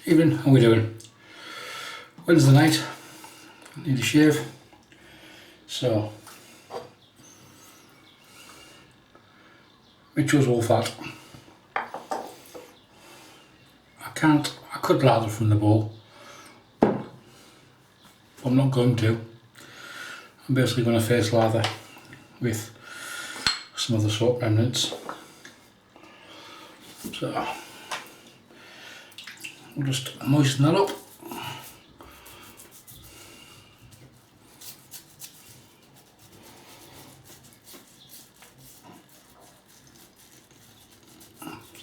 Evening, how we doing? Wednesday night, need a shave. So, Mitchell's all fat. I could lather from the bowl, but I'm not going to. I'm basically going to face lather with some of the soap remnants. So, we'll just moisten that up.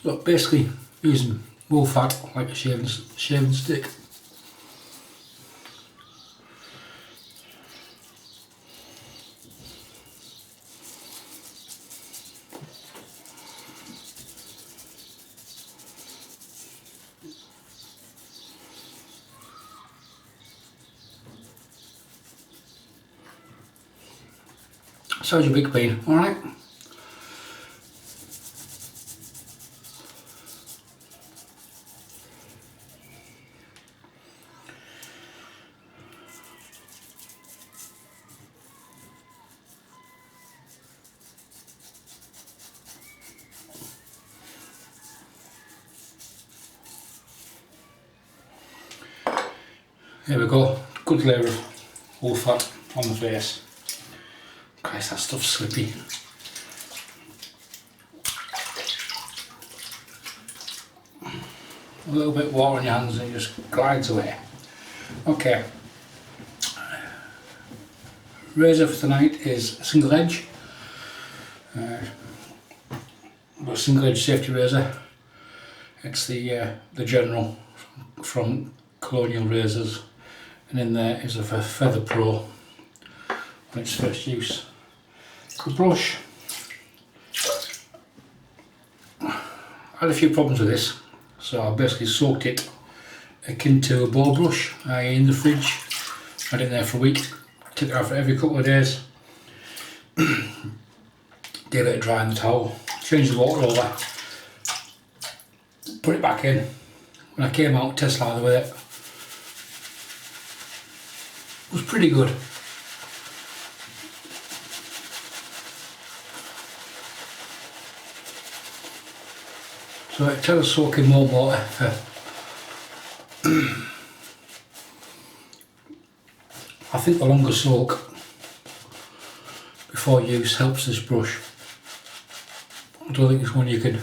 So basically using wool fat like a shaving stick. So how's your week been? Alright? There we go, good layer of wool fat on the face. Christ, that stuff's slippy. A little bit of water on your hands and it just glides away. Okay. Razor for tonight is a single edge. A single edge safety razor. It's the general from Colonial razors, and in there is a Feather Pro on its first use. The brush, I had a few problems with this, so I basically soaked it akin to a ball brush, i.e. in the fridge. I had it there for a week, took it out every couple of days, gave it a dry in the towel, changed the water over, put it back in. When I came out, test lather with it, was pretty good. So it tells soaking more water for I think the longer soak before use helps this brush. I don't think it's one you can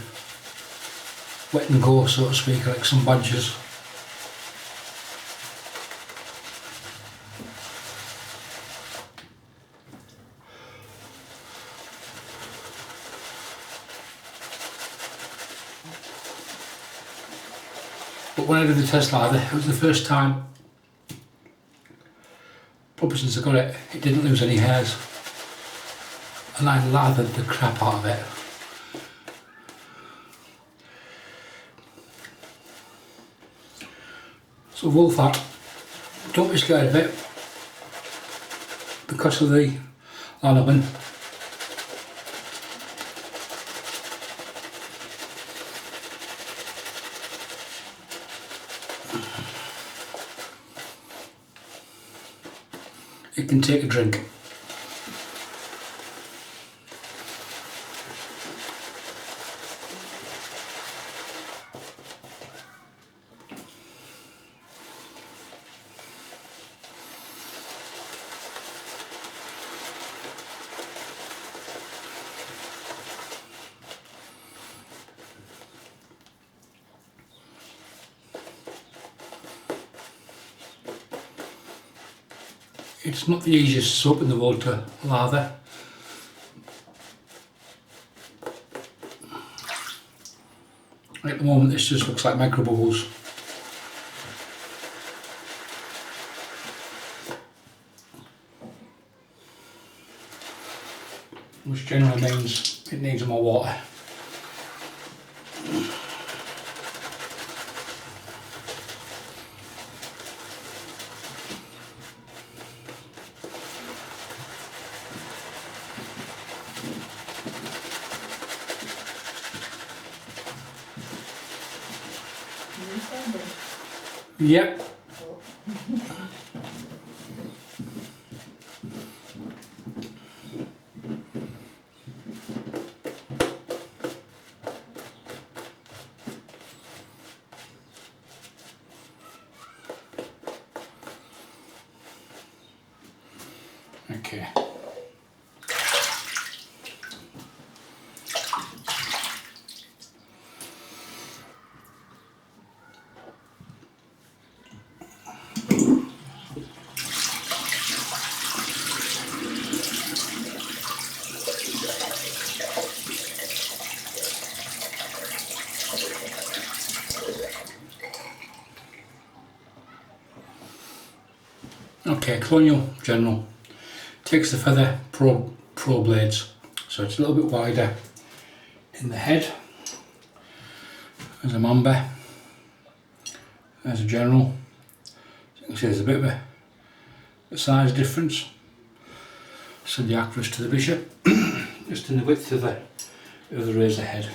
wet and go, so to speak, like some badgers. But when I did the test lather, it was the first time, probably since I got it, it didn't lose any hairs. And I lathered the crap out of it. So wool fat, don't be scared of it because of the lanolin. It can take a drink. It's not the easiest soap in the world to lather. At the moment this just looks like micro bubbles. Which generally means it needs more water. Yep. Okay. Okay, Colonial General takes the Feather Pro blades, so it's a little bit wider in the head. There's a Mamba, there's a General. So you can see there's a bit of a size difference. So the Actress to the Bishop, just in the width of the razor head.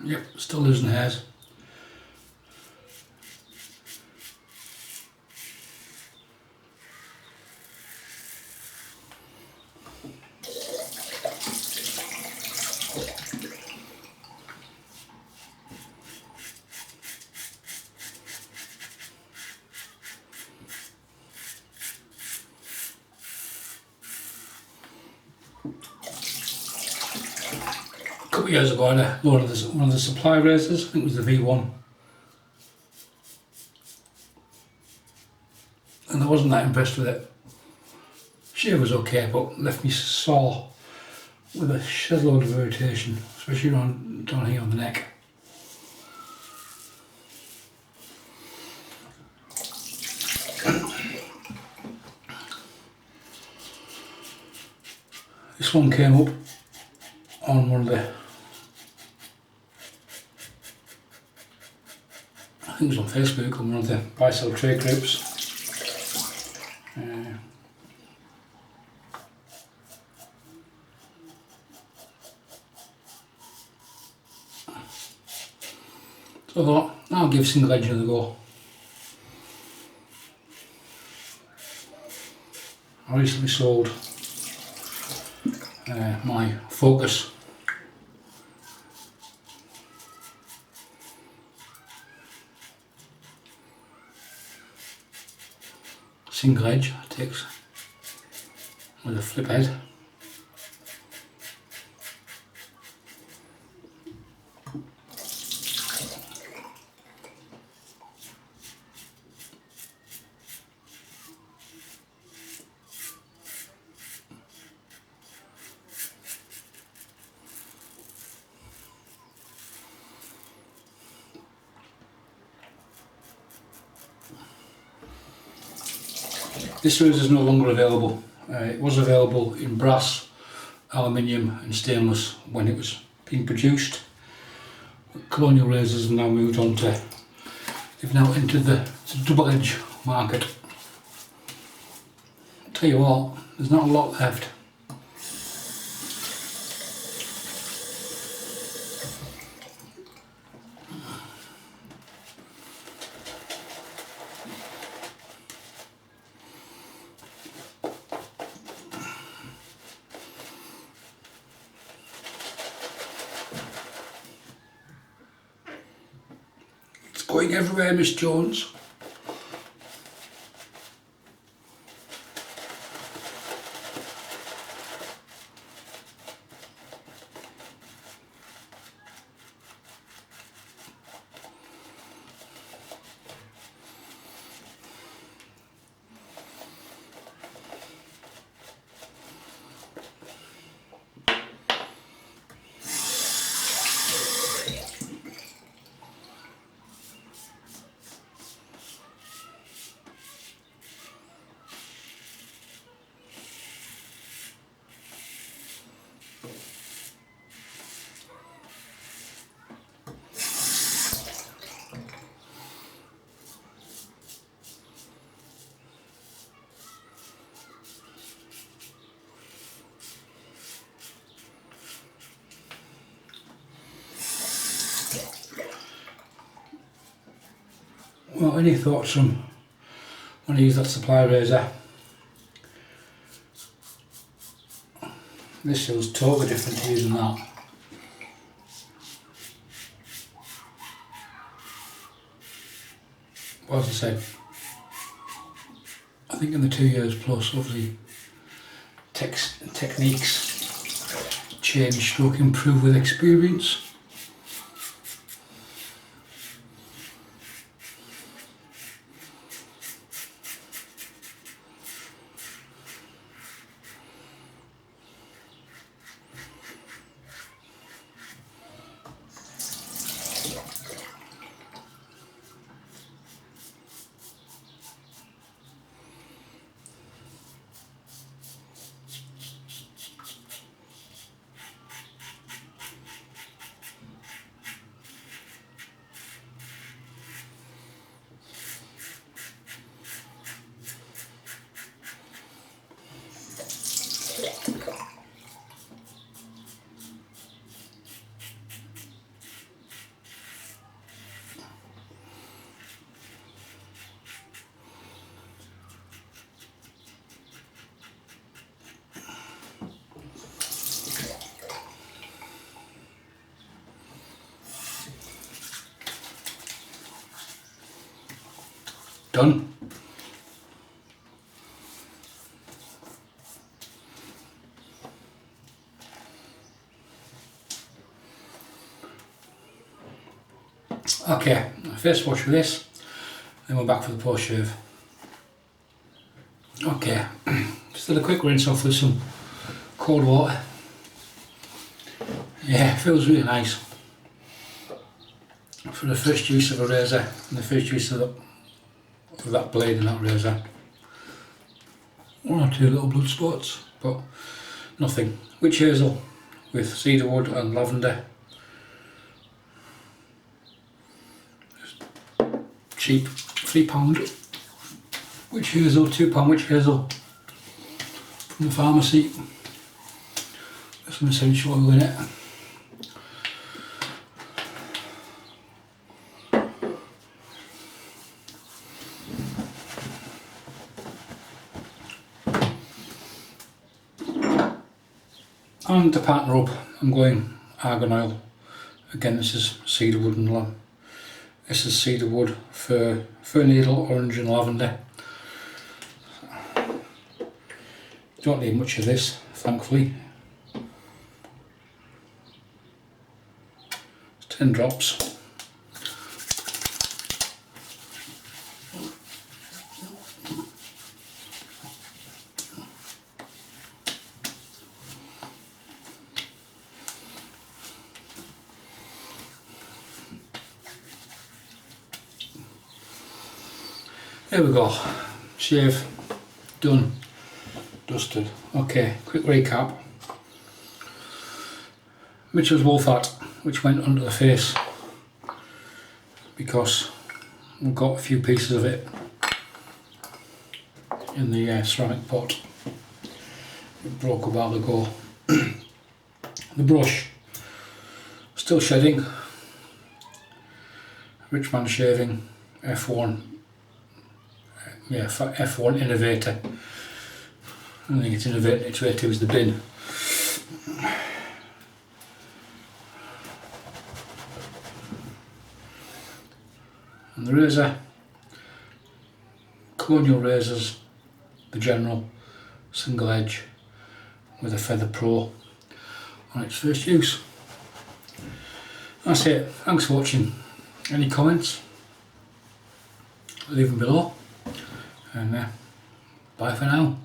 Yep, still losing hairs. A couple of years ago I had one of the supply razors, I think it was the V1. And I wasn't that impressed with it. Shave was okay, but left me sore with a shed load of irritation, especially down here on the neck. This one came up on one of the, I think it was on Facebook, on one of the buy-sell trade groups. So I thought, I'll give single edge another go. I recently sold my Focus single edge, it takes with a flip head. This razor is no longer available. It was available in brass, aluminium and stainless when it was being produced. Colonial razors have now moved on to, they've now entered the double edge market. I'll tell you what, there's not a lot left. Going everywhere, Miss Jones. Well, any thoughts from when I use that supply razor? This feels totally different to using that. Well, as I said, I think in the 2 years plus, obviously, techniques change, stroke improve with experience. Done. Okay, first wash with this, then we're back for the post shave. Okay, just did a quick rinse off with some cold water. Yeah, it feels really nice. For the first use of a razor, and the first use of that blade and that razor. 1 or 2 little blood spots, but nothing. Witch hazel with cedar wood and lavender. Cheap, £3 witch hazel, £2 witch hazel from the pharmacy. There's some essential oil in it. And to partner up, I'm going argan oil. Again, this is cedar wood and this is cedar wood, fir needle, orange and lavender. Don't need much of this, thankfully. It's 10 drops. There we go, shave, done, dusted. Okay, quick recap. Mitchell's wool fat, which went under the face because we've got a few pieces of it in the ceramic pot. It broke a while ago. The brush, still shedding. Rich Man Shaving F1. Yeah, F1 Innovator. I don't think it's Innovator, it's where to is the bin. And the razor, Colonial razors, the general, single edge with a Feather Pro on its first use. That's it, thanks for watching. Any comments? Leave them below. And bye for now.